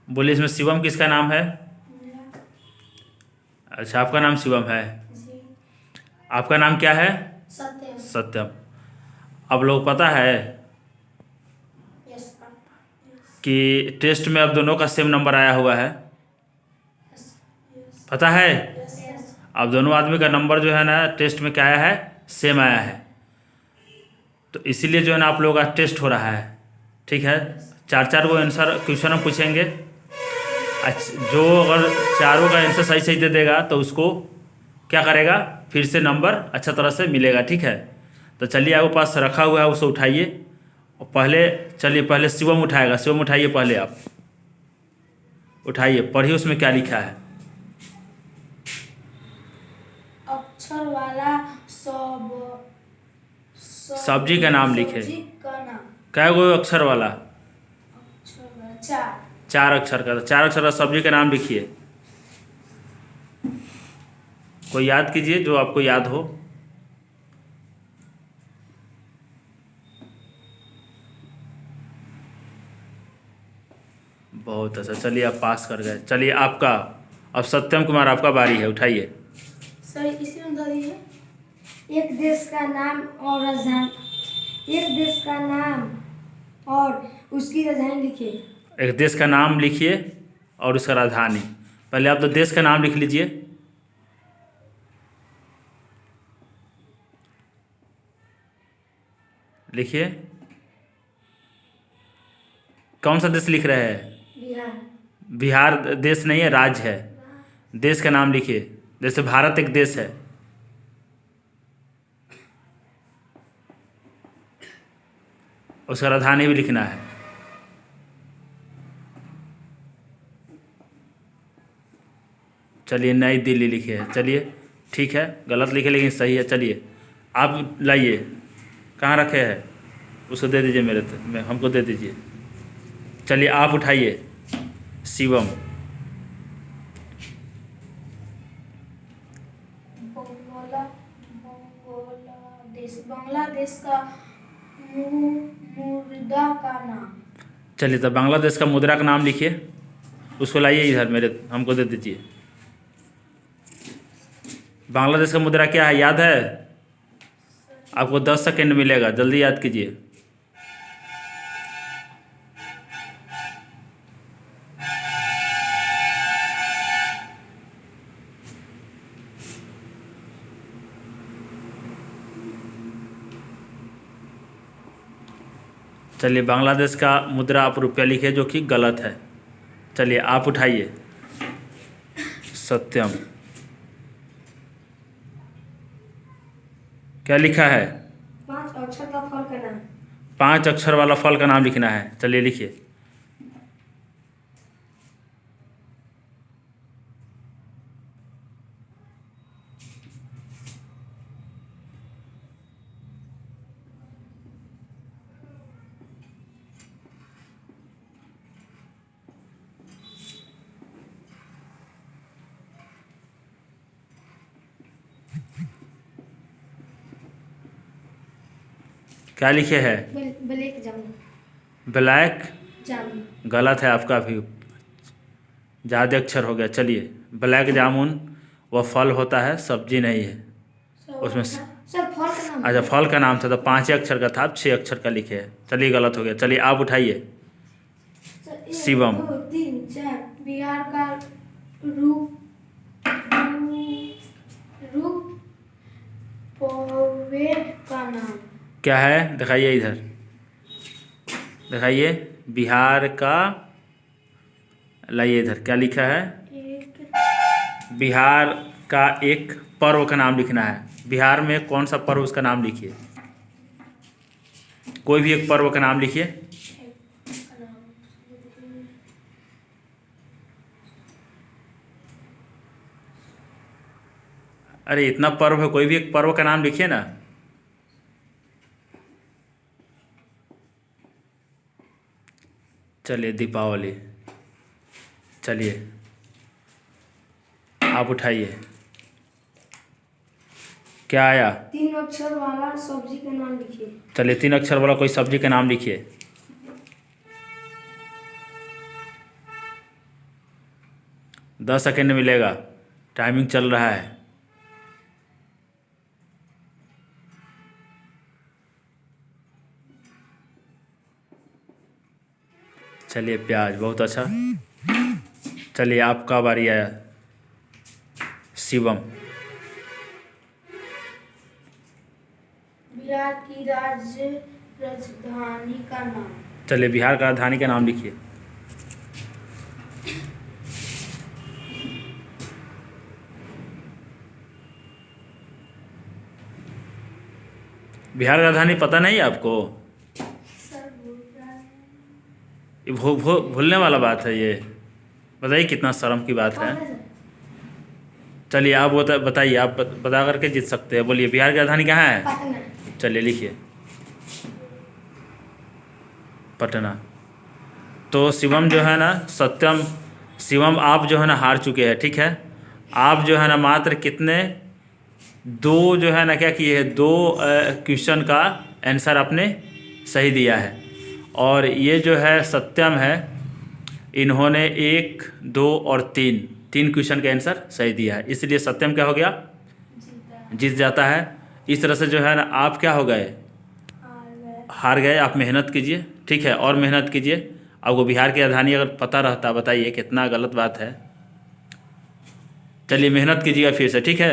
बोलिए, इसमें शिवम किसका नाम है? अच्छा, आपका नाम शिवम है। जी। आपका नाम क्या है? सत्यम। सत्यम। अब लोग पता है यस। कि टेस्ट में अब दोनों का सेम नंबर आया हुआ है। यस। यस। पता है? यस। अब दोनों आदमी का नंबर जो है ना टेस्ट में क्या आया है? सेम आया है। तो इसीलिए जो है ना आप लोगों का टेस्ट हो रहा है। ठीक है, चार चार को आंसर क्वेश्चन हम पूछेंगे। अच्छा, जो अगर चारों का आंसर सही सही दे देगा तो उसको क्या करेगा, फिर से नंबर अच्छा तरह से मिलेगा। ठीक है, तो चलिए आपके पास रखा हुआ है उसे उठाइए। और पहले चलिए, पहले शिवम उठाएगा। शिवम उठाइए, पहले आप उठाइए, पढ़िए उसमें क्या लिखा है। अक्षर वाला सब्जी का नाम लिखे। सब्जी का नाम। क्या गो अक्षर वाला? अक्षर वाला चार। चार अक्षर का। तो चार अक्षर का सब्जी का नाम लिखिए। कोई याद कीजिए जो आपको याद हो। बहुत अच्छा, चलिए आप पास कर गए। चलिए आपका, अब सत्यम कुमार आपका बारी है, उठाइए। सर इसी में बता दीजिए। एक देश का नाम और राजधानी। एक देश का नाम और उसकी राजधानी लिखिए। एक देश का नाम लिखिए और उसका राजधानी। पहले आप तो देश का नाम लिख लीजिए। लिखिए। कौन सा देश लिख रहे हैं? बिहार। बिहार देश नहीं है, राज्य है। देश का नाम लिखिए। जैसे भारत एक देश है। उसका राजधानी भी लिखना है। चलिए, नई दिल्ली लिखे है। चलिए ठीक है, गलत लिखे लेकिन सही है। चलिए आप लाइए। कहाँ रखे हैं? उसको दे दीजिए, मैं हमको दे दीजिए। चलिए आप उठाइए शिवम। बांग्लादेश का मुर्दा का नाम। चलिए, तो बांग्लादेश का मुद्रा का नाम लिखिए। उसको लाइए इधर, मेरे हमको दे दीजिए। बांग्लादेश का मुद्रा क्या है, याद है? आपको 10 सेकेंड मिलेगा, जल्दी याद कीजिए। चलिए, बांग्लादेश का मुद्रा आप रुपया लिखिए, जो कि गलत है। चलिए आप उठाइए सत्यम। क्या लिखा है? 5 अक्षर का फल का नाम। 5 अक्षर वाला फल का नाम लिखना है। चलिए लिखिए। क्या लिखे है? ब्लैक जामुन। ब्लैक जामुन गलत है आपका भी, ज़्यादा अक्षर हो गया। चलिए, ब्लैक जामुन वह फल होता है, सब्जी नहीं है उसमें सर फल का नाम। अच्छा, फल का नाम था तो 5 अक्षर का था, आप 6 अक्षर का लिखे हैं। चलिए गलत हो गया। चलिए आप उठाइए शिवम। 1 2 3 4 बिहार का रूप रूप पोवे का नाम। क्या है, दिखाइए इधर, दिखाइए बिहार का। लाइए इधर, क्या लिखा है? एक बिहार का एक पर्व का नाम लिखना है। बिहार में कौन सा पर्व, उसका नाम लिखिए। कोई भी एक पर्व का नाम लिखिए। अरे इतना पर्व है, कोई भी एक पर्व का नाम लिखिए ना। चलिए दीपावली। चलिए आप उठाइए। क्या आया? 3 अक्षर वाला सब्जी का नाम लिखिए। चलिए 3 अक्षर वाला कोई सब्जी का नाम लिखिए। 10 सेकेंड मिलेगा, टाइमिंग चल रहा है। चलिए प्याज, बहुत अच्छा। चलिए आपका बारी आया, शिवम। बिहार की राज्य राजधानी का नाम। चलिए बिहार का राजधानी का नाम लिखिए। बिहार का राजधानी पता नहीं है आपको? सर बोल रहा है। ये भूलने वाला बात है ये। बताइए कितना शर्म की बात है। कौन है सर? चलिए आप बताइए, आप बता करके जीत सकते हैं। बोलिए बिहार की राजधानी कहाँ है? पटना। चलिए लिखिए, पटना। तो शिवम जो है ना, सत्यम, शिवम आप जो है ना हार चुके हैं, ठीक है। आप जो है ना मात्र कितने, 2 जो है ना क्या किए हैं, 2 क्वेश्चन का आंसर आपने सही दिया है। और ये जो है सत्यम है, इन्होंने 1, 2 और 3 क्वेश्चन का आंसर सही दिया है, इसलिए सत्यम क्या हो गया, जीत जाता है। इस तरह से जो है ना आप क्या हो गए, हार गए। आप मेहनत कीजिए, ठीक है, और मेहनत कीजिए। आपको बिहार की राजधानी अगर पता रहता, बताइए कितना गलत बात है। चलिए मेहनत कीजिएगा फिर से, ठीक है।